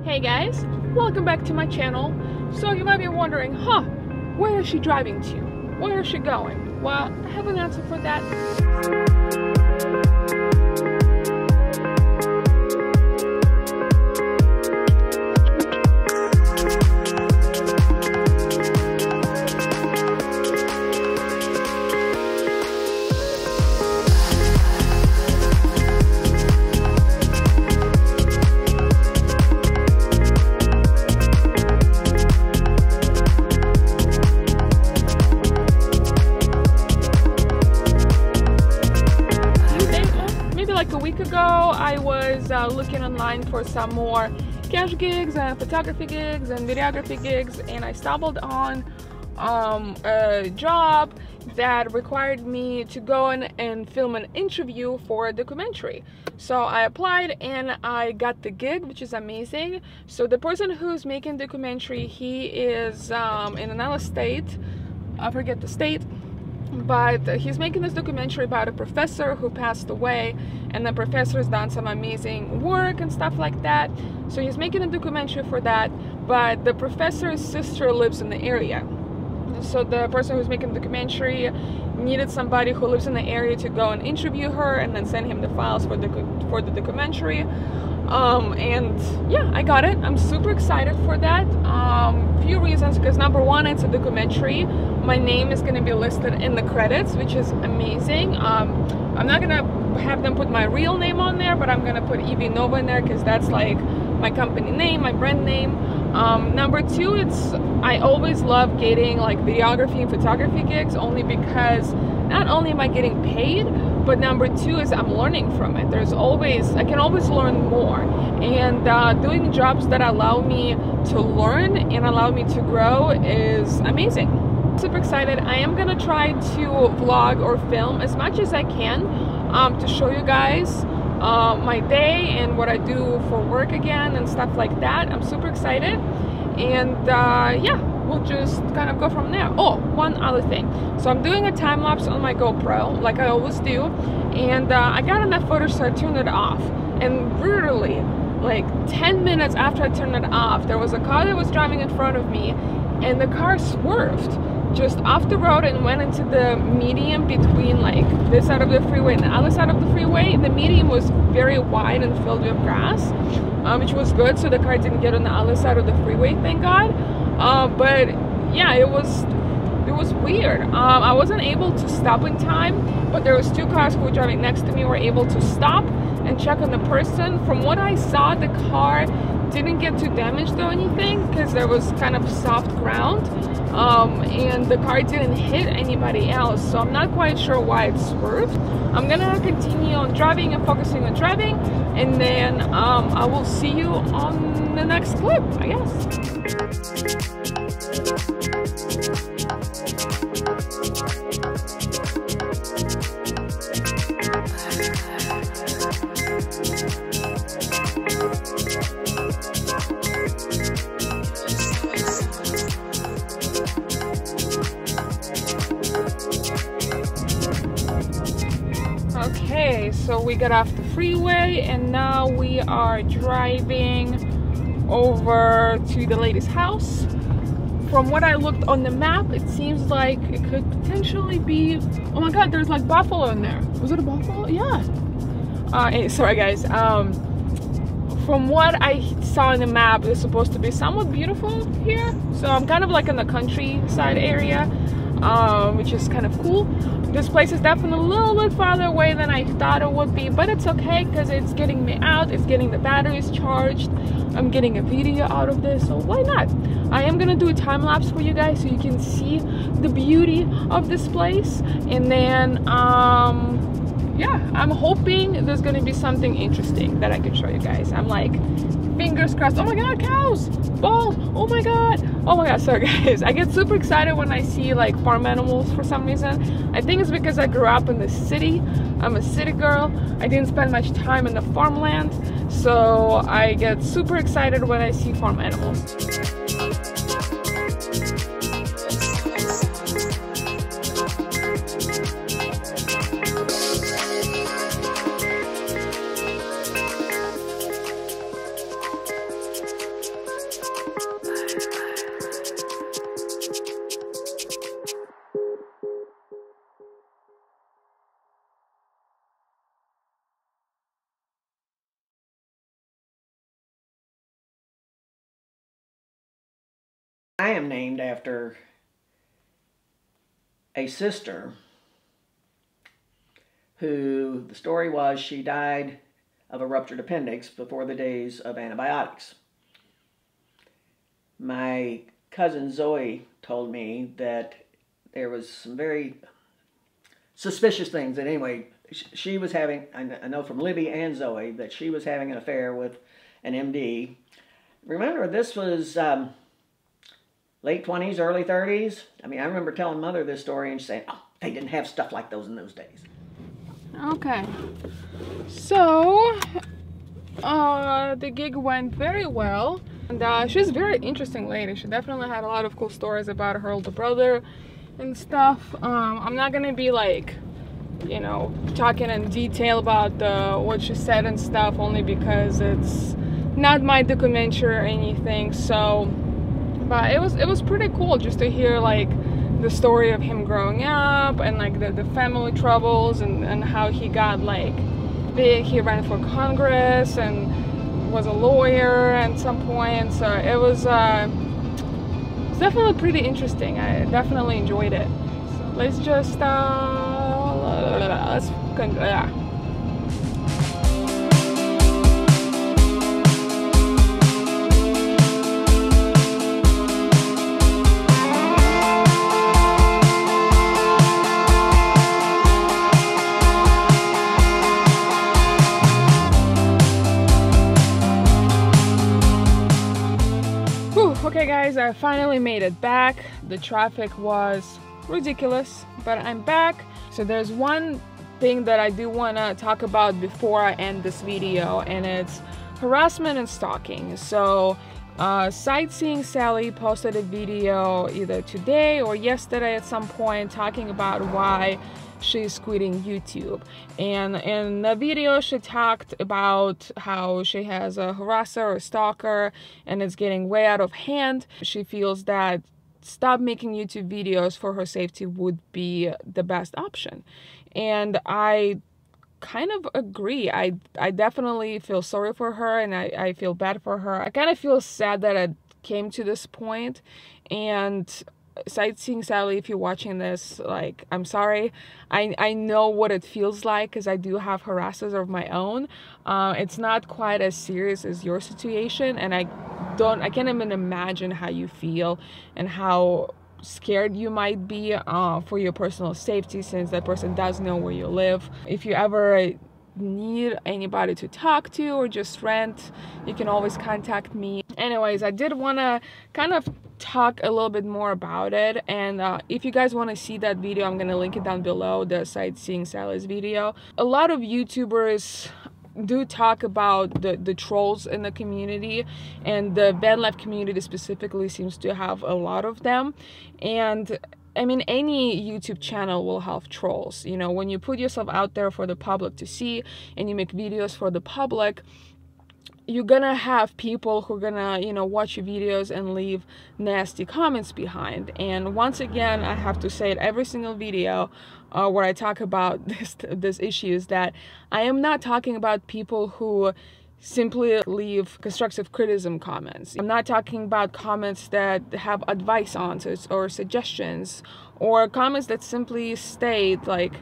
Hey guys, welcome back to my channel. So you might be wondering, where is she driving to? Where is she going? Well, I have an answer for that. Like a week ago, I was looking online for some more cash gigs and photography gigs and videography gigs, and I stumbled on a job that required me to go in and film an interview for a documentary. So I applied and I got the gig, which is amazing. So the person who's making the documentary, he is in another state. I forget the state. But he's making this documentary about a professor who passed away, and the professor has done some amazing work and stuff like that. So he's making a documentary for that, but the professor's sister lives in the area. So the person who's making the documentary needed somebody who lives in the area to go and interview her and then send him the files for the documentary. And yeah, I got it. I'm super excited for that. Few reasons, because number one, it's a documentary. My name is going to be listed in the credits, which is amazing. I'm not going to have them put my real name on there, but I'm going to put Evie Nova in there because that's like my company name, my brand name. Number two, I always love getting like videography and photography gigs, only because not only am I getting paid, but number two is I'm learning from it. I can always learn more, and doing jobs that allow me to learn and allow me to grow is amazing. Super excited. I am gonna try to vlog or film as much as I can to show you guys my day and what I do for work again and stuff like that. I'm super excited, and yeah, we'll just kind of go from there. Oh, one other thing. So I'm doing a time lapse on my GoPro like I always do, and I got enough footage so I turned it off, and literally like 10 minutes after I turned it off, there was a car that was driving in front of me, and the car swerved just off the road and went into the median between like this side of the freeway and the other side of the freeway. The median was very wide and filled with grass, which was good, so the car didn't get on the other side of the freeway, thank God. But yeah, it was weird. I wasn't able to stop in time, but there was two cars who were driving next to me were able to stop and check on the person. From what I saw, the car didn't get too damaged or anything because there was kind of soft ground, and the car didn't hit anybody else, so I'm not quite sure why it swerved. I'm gonna continue on driving and focusing on driving, and then I will see you on the next clip, I guess. Okay, so we got off the freeway and now we are driving over to the lady's house. From what I looked on the map, it seems like it could potentially be, oh my god, there's like buffalo in there. Was it a buffalo? Yeah. Sorry guys. From what I saw in the map, it's supposed to be somewhat beautiful here. So I'm kind of like in the countryside area, which is kind of cool. This place is definitely a little bit farther away than I thought it would be, but it's okay because it's getting me out, it's getting the batteries charged, I'm getting a video out of this, so why not? I am gonna do a time lapse for you guys so you can see the beauty of this place, and then yeah, I'm hoping there's gonna be something interesting that I can show you guys. I'm like, fingers crossed. Oh my god, cows, balls, oh my god, sorry guys. I get super excited when I see like farm animals for some reason. I think it's because I grew up in the city. I'm a city girl. I didn't spend much time in the farmland, so I get super excited when I see farm animals. I am named after a sister who, the story was, she died of a ruptured appendix before the days of antibiotics. My cousin Zoe told me that there was some very suspicious things. And anyway, she was having, I know from Libby and Zoe, that she was having an affair with an MD. Remember, this was late 20s, early 30s. I mean, I remember telling Mother this story and saying, oh, they didn't have stuff like those in those days. Okay, so the gig went very well, and she's a very interesting lady. She definitely had a lot of cool stories about her older brother and stuff. I'm not gonna be like, you know, talking in detail about what she said and stuff, only because it's not my documentary or anything. So, but it was pretty cool just to hear like the story of him growing up and like the family troubles and how he got like big. He ran for Congress and was a lawyer at some point. So it was definitely pretty interesting. I definitely enjoyed it. So let's just okay guys, I finally made it back. The traffic was ridiculous, but I'm back. So there's one thing that I do want to talk about before I end this video, and it's harassment and stalking. So Sightseeing Sally posted a video either today or yesterday at some point talking about why she's quitting YouTube. And in the video she talked about how she has a harasser or stalker and it's getting way out of hand. She feels that stop making YouTube videos for her safety would be the best option. And I kind of agree. I definitely feel sorry for her, and I feel bad for her. I kind of feel sad that it came to this point. And Sightseeing Sally, if you're watching this, like, I'm sorry. I know what it feels like because I do have harassers of my own. It's not quite as serious as your situation, and I can't even imagine how you feel and how scared you might be for your personal safety, since that person does know where you live. If you ever need anybody to talk to or just rent, you can always contact me. Anyways, I did want to kind of talk a little bit more about it, and if you guys want to see that video, I'm gonna link it down below, the Sightseeing Sally's video. A lot of YouTubers do talk about the trolls in the community, and the VANLIFE community specifically seems to have a lot of them. And I mean, any YouTube channel will have trolls. You know, when you put yourself out there for the public to see and you make videos for the public, you're gonna have people who are gonna, you know, watch your videos and leave nasty comments behind. And once again, I have to say it every single video where I talk about this issue, is that I am not talking about people who simply leave constructive criticism comments. I'm not talking about comments that have advice answers or suggestions, or comments that simply state like,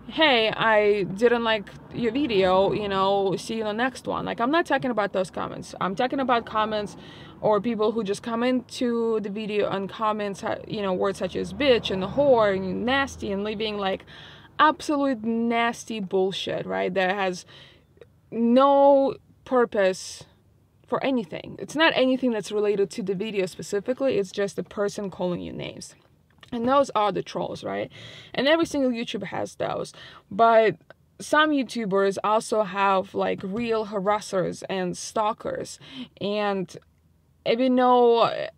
hey, I didn't like your video, you know, see you in the next one. Like, I'm not talking about those comments. I'm talking about comments or people who just come into the video and comments, you know, words such as bitch and whore and nasty, and leaving like absolute nasty bullshit, right? That has no purpose for anything. It's not anything that's related to the video specifically. It's just a person calling you names. And those are the trolls, right? And every single YouTuber has those. But some YouTubers also have like real harassers and stalkers. And even though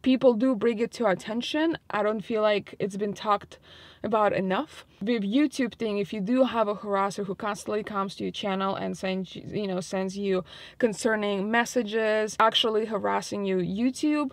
people do bring it to attention, I don't feel like it's been talked about enough. With YouTube thing, if you do have a harasser who constantly comes to your channel and sends you concerning messages, actually harassing you, YouTube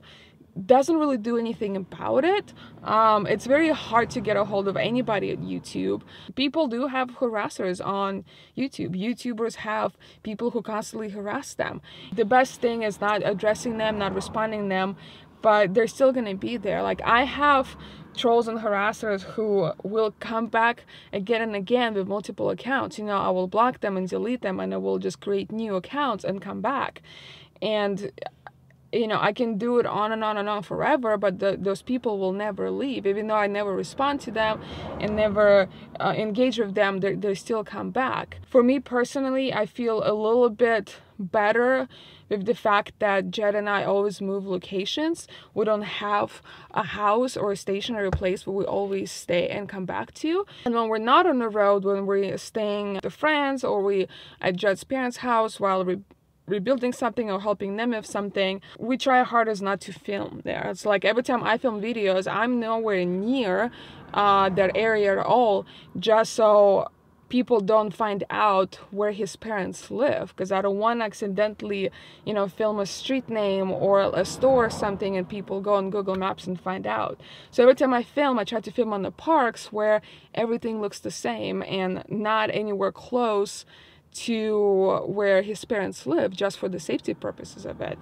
doesn't really do anything about it. It's very hard to get a hold of anybody at YouTube. People do have harassers on YouTube. YouTubers have people who constantly harass them. The best thing is not addressing them, not responding them, but they're still gonna be there. Like, I have trolls and harassers who will come back again and again with multiple accounts. You know, I will block them and delete them, and I will just create new accounts and come back. And you know, I can do it on and on and on forever, but those people will never leave. Even though I never respond to them and never engage with them, they still come back. For me personally, I feel a little bit better with the fact that Jed and I always move locations. We don't have a house or a stationary place where we always stay and come back to. And when we're not on the road, when we're staying with friends or we at Jed's parents' house while rebuilding something or helping them with something, we try our hardest not to film there. It's like every time I film videos, I'm nowhere near that area at all, just so people don't find out where his parents live, because I don't want to accidentally, you know, film a street name or a store or something and people go on Google Maps and find out. So every time I film, I try to film on the parks where everything looks the same and not anywhere close to where his parents live, just for the safety purposes of it,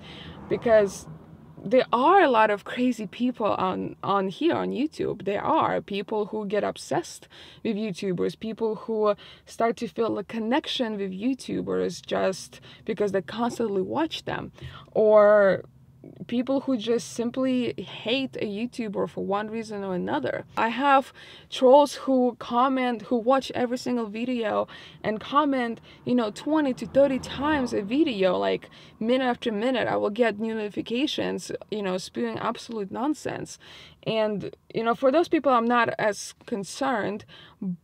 because there are a lot of crazy people on here on YouTube. There are people who get obsessed with YouTubers, people who start to feel a connection with YouTubers just because they constantly watch them, or people who just simply hate a YouTuber for one reason or another. I have trolls who comment, who watch every single video and comment, you know, 20 to 30 times a video, like minute after minute. I will get new notifications, you know, spewing absolute nonsense. And, you know, for those people, I'm not as concerned,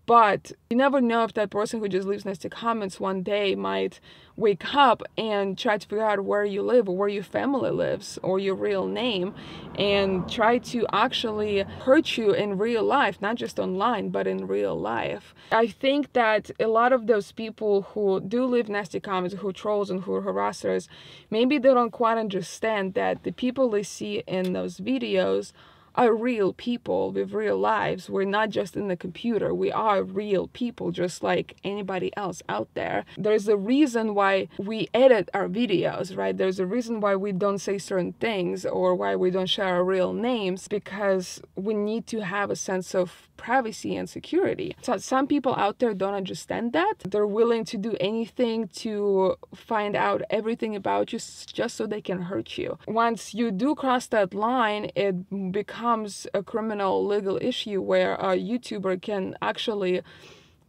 but you never know if that person who just leaves nasty comments one day might wake up and try to figure out where you live or where your family lives or your real name, and try to actually hurt you in real life, not just online, but in real life. I think that a lot of those people who do leave nasty comments, who trolls and who are harassers, maybe they don't quite understand that the people they see in those videos are real people with real lives. We're not just in the computer. We are real people, just like anybody else out there. There's a reason why we edit our videos, right? There's a reason why we don't say certain things or why we don't share our real names, because we need to have a sense of privacy and security. So some people out there don't understand that. They're willing to do anything to find out everything about you just so they can hurt you. Once you do cross that line, it becomes a criminal legal issue where a YouTuber can actually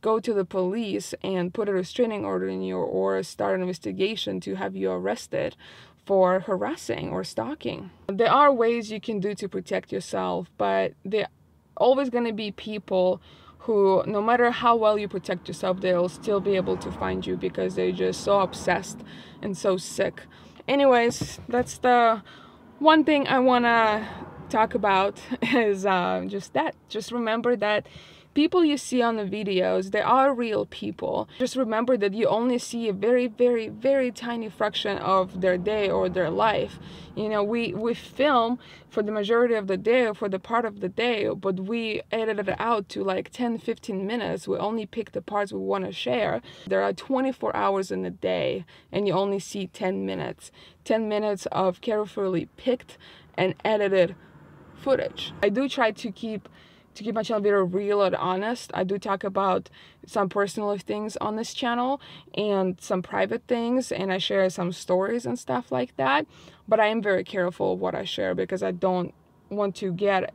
go to the police and put a restraining order in you or start an investigation to have you arrested for harassing or stalking. There are ways you can do to protect yourself, but there always going to be people who, no matter how well you protect yourself, they'll still be able to find you because they're just so obsessed and so sick. Anyways, that's the one thing I want to talk about is just that. Just remember that people you see on the videos, they are real people. Just remember that you only see a very, very, very tiny fraction of their day or their life. You know, we film for the majority of the day or for the part of the day, but we edit it out to like 10-15 minutes. We only pick the parts we want to share. There are 24 hours in a day and you only see 10 minutes. 10 minutes of carefully picked and edited footage. I do try to keep my channel very real and honest. I do talk about some personal things on this channel and some private things, and I share some stories and stuff like that. But I am very careful of what I share because I don't want to get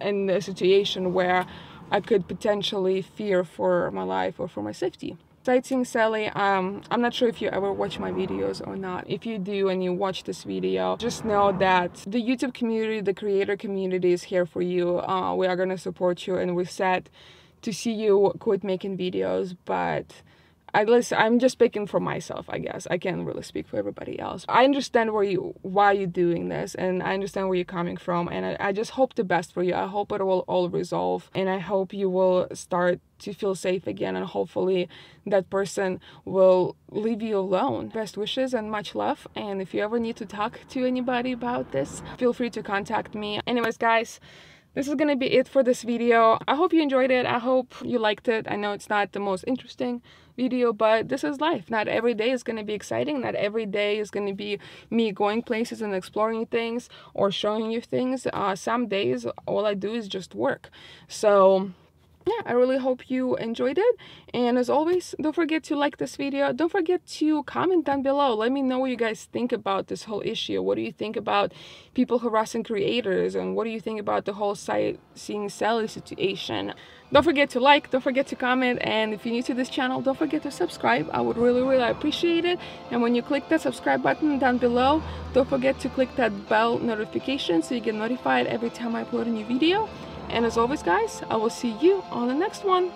in a situation where I could potentially fear for my life or for my safety. Sightseeing Sally, I'm not sure if you ever watch my videos or not. If you do and you watch this video, just know that the YouTube community, the creator community is here for you. We are gonna support you, and we're sad to see you quit making videos, but I'm just speaking for myself, I guess. I can't really speak for everybody else. I understand why you're doing this, and I understand where you're coming from, and I just hope the best for you. I hope it will all resolve, and I hope you will start to feel safe again, and hopefully that person will leave you alone. Best wishes and much love, and if you ever need to talk to anybody about this, feel free to contact me. Anyways, guys, this is gonna be it for this video. I hope you enjoyed it. I hope you liked it. I know it's not the most interesting video, but this is life. Not every day is gonna be exciting. Not every day is gonna be me going places and exploring things or showing you things. Some days all I do is just work. So yeah, I really hope you enjoyed it, and as always, don't forget to like this video. Don't forget to comment down below. Let me know what you guys think about this whole issue. What do you think about people harassing creators, and what do you think about the whole sightseeing Sally situation? Don't forget to like, don't forget to comment, and if you're new to this channel, don't forget to subscribe. I would really appreciate it. And when you click that subscribe button down below, don't forget to click that bell notification so you get notified every time I upload a new video. And as always, guys, I will see you on the next one.